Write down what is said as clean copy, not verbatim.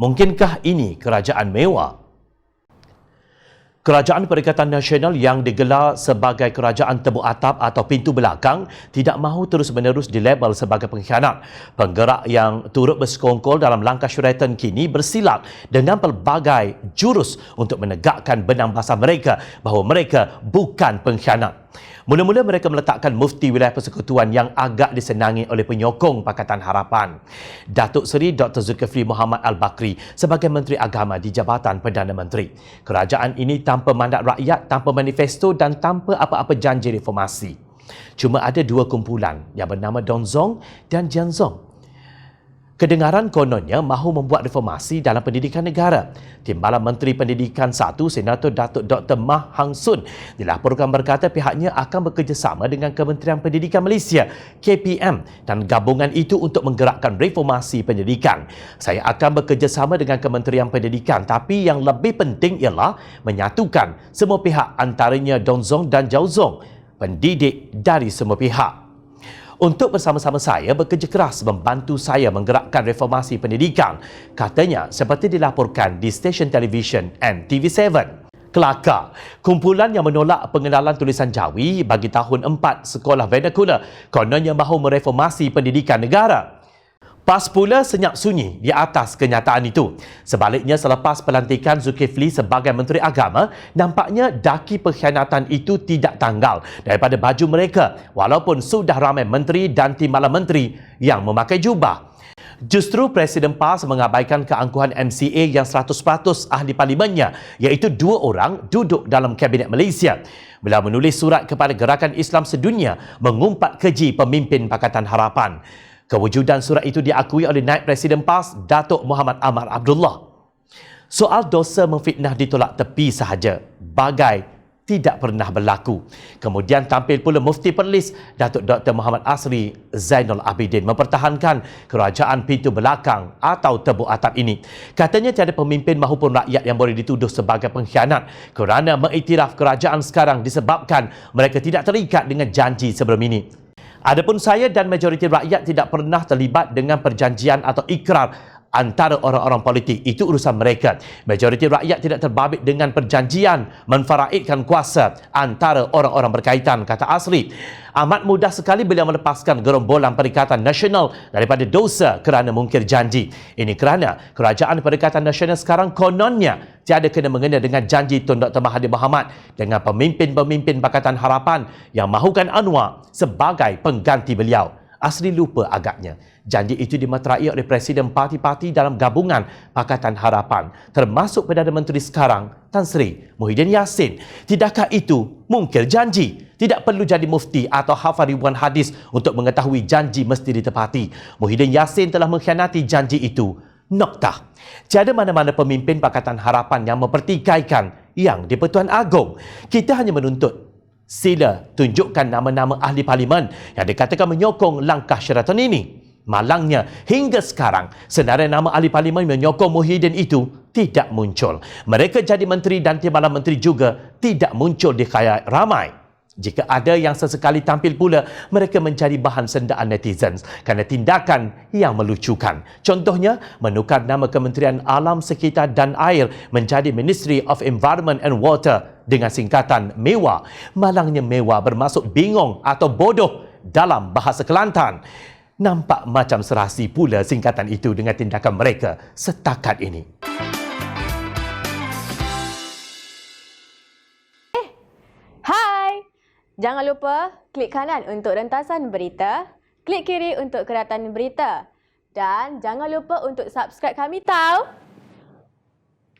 Mungkinkah ini kerajaan mewah? Kerajaan Perikatan Nasional yang digelar sebagai kerajaan tebuk atap atau pintu belakang tidak mahu terus-menerus dilabel sebagai pengkhianat. Penggerak yang turut bersekongkol dalam langkah syuratan kini bersilat dengan pelbagai jurus untuk menegakkan benang basah mereka bahawa mereka bukan pengkhianat. Mula-mula mereka meletakkan Mufti Wilayah Persekutuan yang agak disenangi oleh penyokong Pakatan Harapan, Datuk Seri Dr. Zulkifli Mohamed Al-Bakri sebagai Menteri Agama di Jabatan Perdana Menteri. Kerajaan ini tanpa mandat rakyat, tanpa manifesto dan tanpa apa-apa janji reformasi. Cuma ada dua kumpulan yang bernama Donzong dan Jianzong. Kedengaran kononnya mahu membuat reformasi dalam pendidikan negara. Timbalan Menteri Pendidikan 1, Senator Datuk Dr. Mah Hang Sun dilaporkan berkata pihaknya akan bekerjasama dengan Kementerian Pendidikan Malaysia, KPM dan gabungan itu untuk menggerakkan reformasi pendidikan. Saya akan bekerjasama dengan Kementerian Pendidikan tapi yang lebih penting ialah menyatukan semua pihak antaranya Donzong dan Jiaozong, pendidik dari semua pihak. Untuk bersama-sama saya bekerja keras membantu saya menggerakkan reformasi pendidikan, katanya seperti dilaporkan di stesen televisyen NTV7. Kelakar, kumpulan yang menolak pengenalan tulisan Jawi bagi tahun 4 sekolah vernacular kononnya mahu mereformasi pendidikan negara. PAS pula senyap sunyi di atas kenyataan itu. Sebaliknya, selepas pelantikan Zulkifli sebagai Menteri Agama, nampaknya daki pengkhianatan itu tidak tanggal daripada baju mereka walaupun sudah ramai menteri dan timbalan menteri yang memakai jubah. Justru Presiden PAS mengabaikan keangkuhan MCA yang 100% ahli parlimennya, iaitu 2 orang duduk dalam Kabinet Malaysia. Beliau menulis surat kepada Gerakan Islam Sedunia mengumpat keji pemimpin Pakatan Harapan. Kewujudan surat itu diakui oleh Naib Presiden PAS, Datuk Muhammad Amar Abdullah. Soal dosa memfitnah ditolak tepi sahaja, bagai tidak pernah berlaku. Kemudian tampil pula Mufti Perlis, Datuk Dr. Muhammad Asri Zainul Abidin mempertahankan kerajaan pintu belakang atau tebuk atap ini. Katanya tiada pemimpin mahupun rakyat yang boleh dituduh sebagai pengkhianat kerana mengiktiraf kerajaan sekarang disebabkan mereka tidak terikat dengan janji sebelum ini. Adapun saya dan majoriti rakyat tidak pernah terlibat dengan perjanjian atau ikrar antara orang-orang politik. Itu urusan mereka. Majoriti rakyat tidak terbabit dengan perjanjian menfaraidkan kuasa antara orang-orang berkaitan, kata Asri. Amat mudah sekali beliau melepaskan gerombolan Perikatan Nasional daripada dosa kerana mungkir janji. Ini kerana kerajaan Perikatan Nasional sekarang kononnya tiada kena-mengena dengan janji Tun Dr. Mahathir Mohamad dengan pemimpin-pemimpin Pakatan Harapan yang mahukan Anwar sebagai pengganti beliau. Asli lupa agaknya. Janji itu dimeterai oleh Presiden parti-parti dalam gabungan Pakatan Harapan, termasuk Perdana Menteri sekarang, Tan Sri Muhyiddin Yassin. Tidakkah itu mungkir janji? Tidak perlu jadi mufti atau hafal ribuan hadis untuk mengetahui janji mesti ditepati. Muhyiddin Yassin telah mengkhianati janji itu. Noktah. Tiada mana-mana pemimpin Pakatan Harapan yang mempertikaikan yang di-Pertuan Agong. Kita hanya menuntut sila tunjukkan nama-nama ahli parlimen yang dikatakan menyokong langkah syaratan ini. Malangnya, hingga sekarang, senarai nama ahli parlimen menyokong Muhyiddin itu tidak muncul. Mereka jadi menteri dan timbalan menteri juga tidak muncul di khayal ramai. Jika ada yang sesekali tampil pula, mereka menjadi bahan sendaan netizen kerana tindakan yang melucukan. Contohnya, menukar nama Kementerian Alam Sekitar dan Air menjadi Ministry of Environment and Water dengan singkatan MEWA. Malangnya MEWA bermaksud bingung atau bodoh dalam bahasa Kelantan. Nampak macam serasi pula singkatan itu dengan tindakan mereka setakat ini. Jangan lupa klik kanan untuk rentasan berita, klik kiri untuk keratan berita dan jangan lupa untuk subscribe kami tahu.